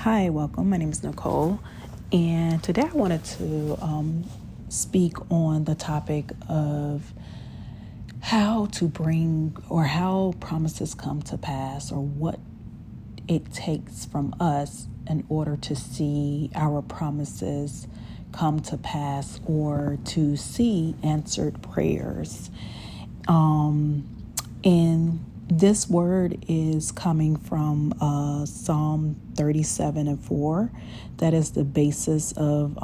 Hi, welcome. My name is Nicole, and today I wanted to speak on the topic of how to bring or how promises come to pass, or what it takes from us in order to see our promises come to pass or to see answered prayers. And this word is coming from Psalm 37:4. That is the basis of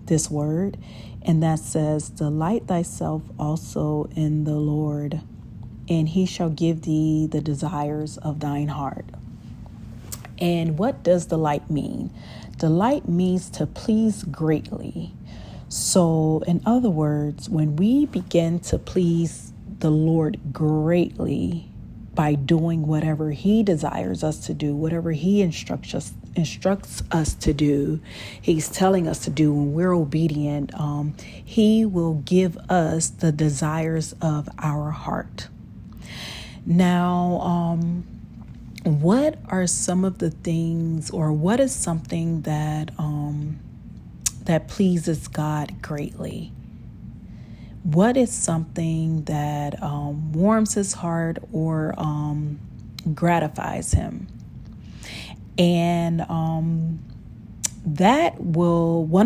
this word. And that says, "Delight thyself also in the Lord, and he shall give thee the desires of thine heart." And what does delight mean? Delight means to please greatly. So, in other words, when we begin to please the Lord greatly by doing whatever he desires us to do, whatever he instructs us to do, he's telling us to do, when we're obedient, he will give us the desires of our heart. Now, what are some of the things, or what is something that that pleases God greatly? What is something that warms his heart or gratifies him? And one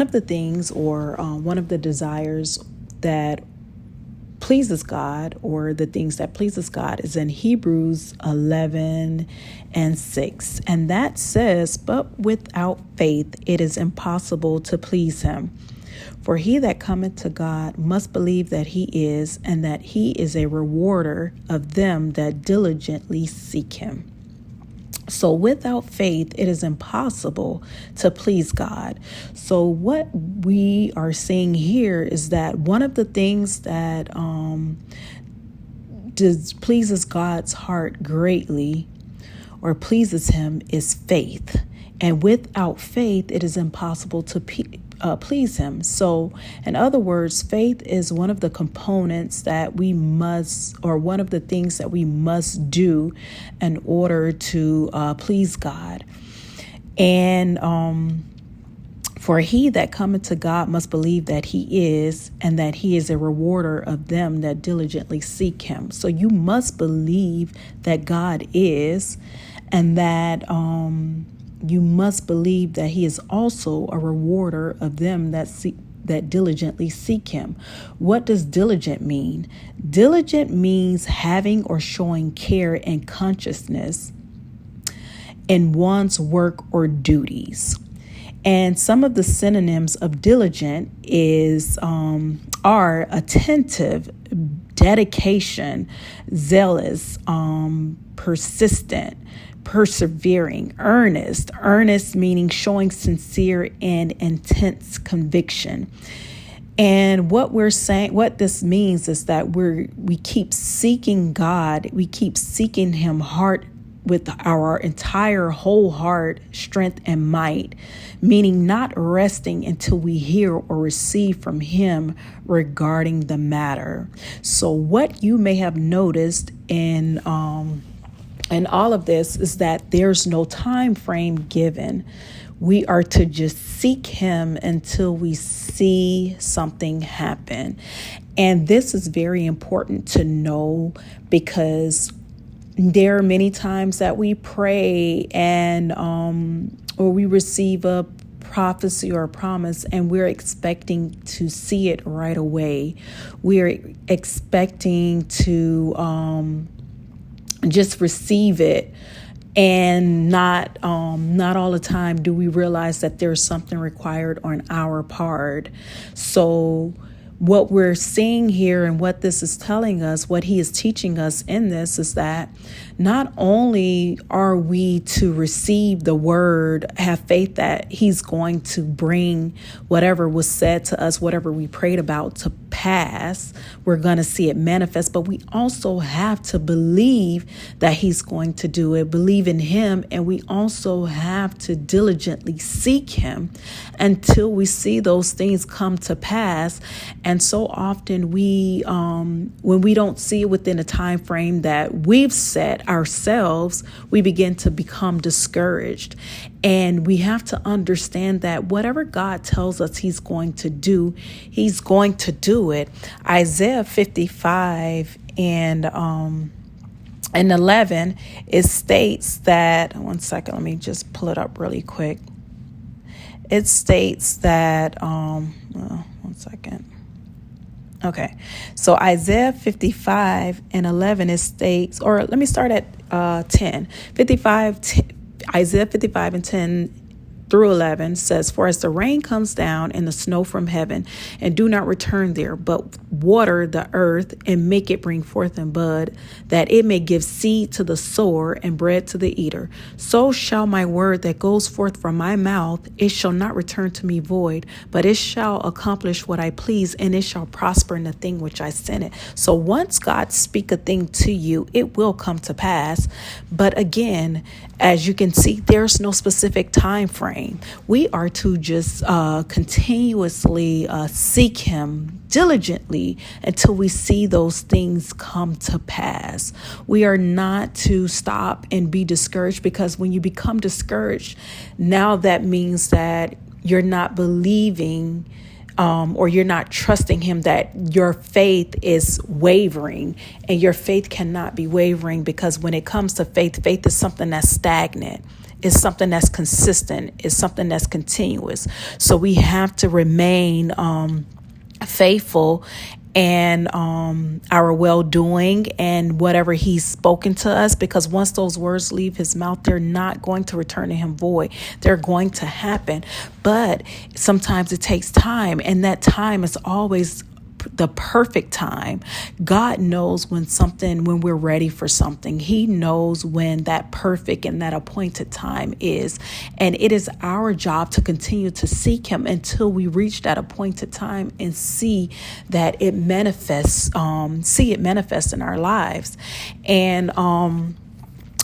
of the things, or one of the desires that pleases God, or the things that pleases God, is in Hebrews 11:6. And that says, "But without faith it is impossible to please him. For he that cometh to God must believe that he is, and that he is a rewarder of them that diligently seek him." So without faith, it is impossible to please God. So what we are seeing here is that one of the things that pleases God's heart greatly, or pleases him, is faith. And without faith, it is impossible to please him. So, in other words, faith is one of the components that we must, or one of the things that we must do in order to please God. And for he that cometh to God must believe that he is, and that he is a rewarder of them that diligently seek him. So you must believe that God is, and that you must believe that he is also a rewarder of them that diligently seek him. What does diligent mean? Diligent means having or showing care and consciousness in one's work or duties. And some of the synonyms of diligent are attentive, dedication, zealous, persistent, persevering, earnest. Earnest meaning showing sincere and intense conviction. And what this means is that we keep seeking God. We keep seeking him with our entire whole heart, strength, and might, meaning not resting until we hear or receive from him regarding the matter. So what you may have noticed in all of this is that there's no time frame given. We are to just seek him until we see something happen. And this is very important to know, because there are many times that we pray and or we receive a prophecy or a promise, and we're expecting to see it right away. We're expecting to just receive it, and not all the time do we realize that there's something required on our part. So what we're seeing here, and what this is telling us, what he is teaching us in this, is that not only are we to receive the word, have faith that he's going to bring whatever was said to us, whatever we prayed about, to pass, we're going to see it manifest, but we also have to believe that he's going to do it, believe in him, and we also have to diligently seek him until we see those things come to pass. And so often when we don't see it within a time frame that we've set ourselves, we begin to become discouraged. And we have to understand that whatever God tells us he's going to do, he's going to do it. Isaiah 55 and 11, it states that, one second, let me just pull it up really quick. It states that, one second. Okay, so Isaiah 55 and 11, it states, or let me start at 10. Isaiah 55 and 10 through 11 says, "For as the rain comes down and the snow from heaven, and do not return there, but water the earth and make it bring forth and bud, that it may give seed to the sower and bread to the eater, so shall my word that goes forth from my mouth, it shall not return to me void, but it shall accomplish what I please, and it shall prosper in the thing which I sent it." So once God speak a thing to you, it will come to pass. But again, as you can see, there's no specific time frame. We are to just continuously seek him diligently until we see those things come to pass. We are not to stop and be discouraged, because when you become discouraged, now that means that you're not believing or you're not trusting him, that your faith is wavering, and your faith cannot be wavering, because when it comes to faith, faith is something that's stagnant. It's something that's consistent. It's something that's continuous. So we have to remain faithful and our well-doing and whatever he's spoken to us, because once those words leave his mouth, they're not going to return to him void. They're going to happen. But sometimes it takes time, and that time is always the perfect time. God knows when we're ready for something. He knows when that perfect and that appointed time is. And it is our job to continue to seek him until we reach that appointed time and see that it manifests, in our lives. And,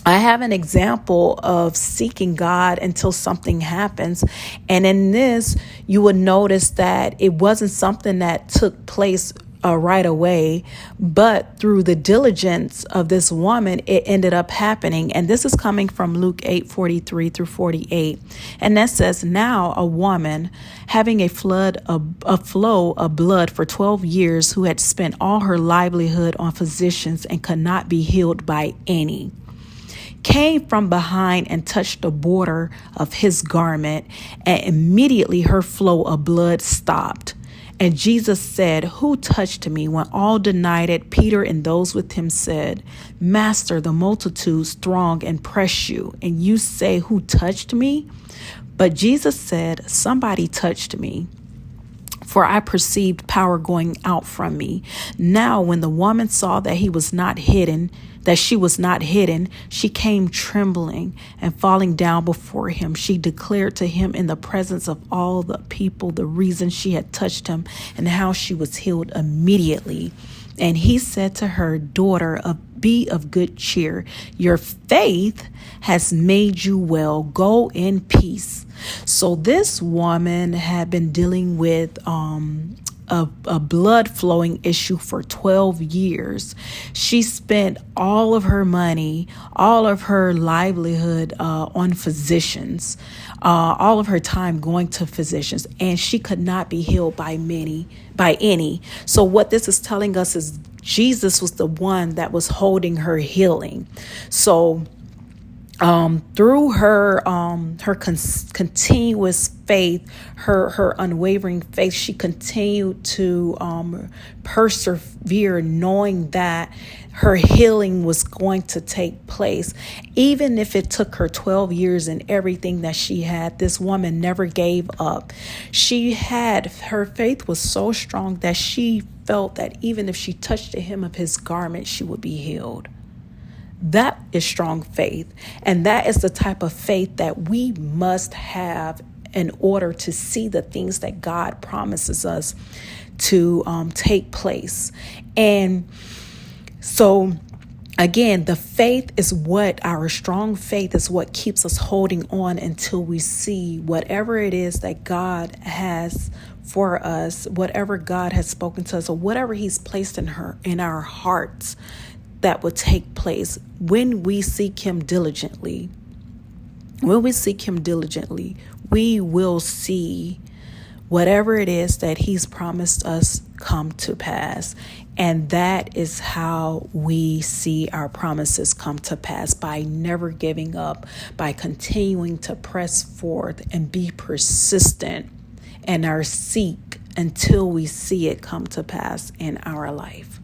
I have an example of seeking God until something happens. And in this, you would notice that it wasn't something that took place right away, but through the diligence of this woman, it ended up happening. And this is coming from Luke 8:43 through 48. And that says, "Now a woman having a flow of blood for 12 years, who had spent all her livelihood on physicians and could not be healed by any, came from behind and touched the border of his garment, and immediately her flow of blood stopped. And Jesus said, 'Who touched me?' When all denied it, Peter and those with him said, 'Master, the multitudes throng and press you, and you say, Who touched me?' But Jesus said, Somebody touched me, for I perceived power going out from me. Now, when the woman saw that she was not hidden, she came trembling, and falling down before him, she declared to him in the presence of all the people the reason she had touched him, and how she was healed immediately. And he said to her, 'Daughter, be of good cheer. Your faith has made you well. Go in peace.'" So this woman had been dealing with a blood flowing issue for 12 years. She spent all of her money, all of her livelihood on physicians, all of her time going to physicians, and she could not be healed by any. So what this is telling us is Jesus was the one that was holding her healing. So through her continuous faith, her unwavering faith, she continued to persevere, knowing that her healing was going to take place. Even if it took her 12 years and everything that she had, this woman never gave up. Her faith was so strong that she felt that even if she touched the hem of his garment, she would be healed. That is strong faith. And that is the type of faith that we must have in order to see the things that God promises us to take place. And so, again, the faith is our strong faith is what keeps us holding on until we see whatever it is that God has for us, whatever God has spoken to us, or whatever he's placed in our hearts, that will take place when we seek him diligently. When we seek him diligently, we will see whatever it is that he's promised us come to pass. And that is how we see our promises come to pass, by never giving up, by continuing to press forth and be persistent in our seek until we see it come to pass in our life.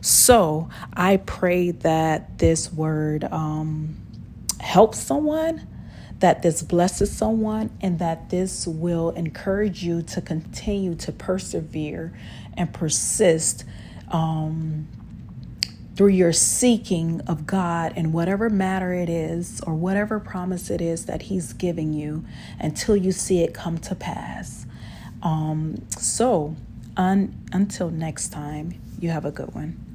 So I pray that this word helps someone, that this blesses someone, and that this will encourage you to continue to persevere and persist through your seeking of God in whatever matter it is or whatever promise it is that he's giving you until you see it come to pass. Until next time, you have a good one.